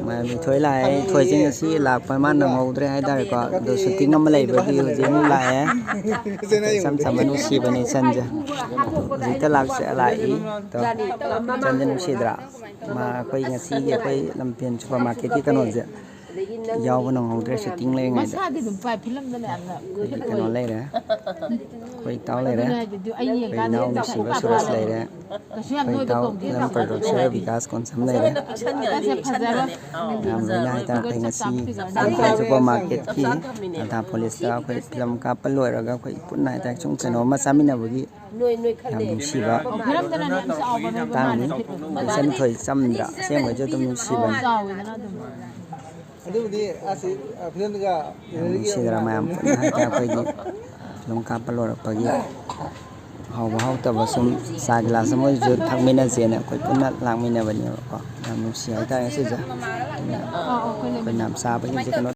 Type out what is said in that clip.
mà mình thôi lại thôi chính là xí là phải mang đồng hồ đấy hay đây có đồ shooting nó mới lấy bởi vì hồi chính lại á xăm xăm bên usi bên này sân chứ chỉ ta lạc sẽ lại ý to chân chân usi đó mà quay nhà xí kia quay làm tiền supermarket cái cái nồi gì giàu bên đồng hồ đấy shooting lên ngày đó cái nồi lên đấy quay tao lên đấy quay nào mình xí vào sura lên đấy quay tao làm production vikas còn sắm lên đấy rồi này ta thấy ngasi ta supermarket ki ta police ta koi film ka paloi raga koi pun nai ta chung chano ma samina bagi nam siba tang ni sen thoi samda sem ga jo tum siba aduh di asi film ga sidra mam ta koi ni film ka paloi bagi hau hau ta basum sa glass mo jo thakmina jena koi punna langmina bani ko nam si ai ta se ja koi nam sa bagi je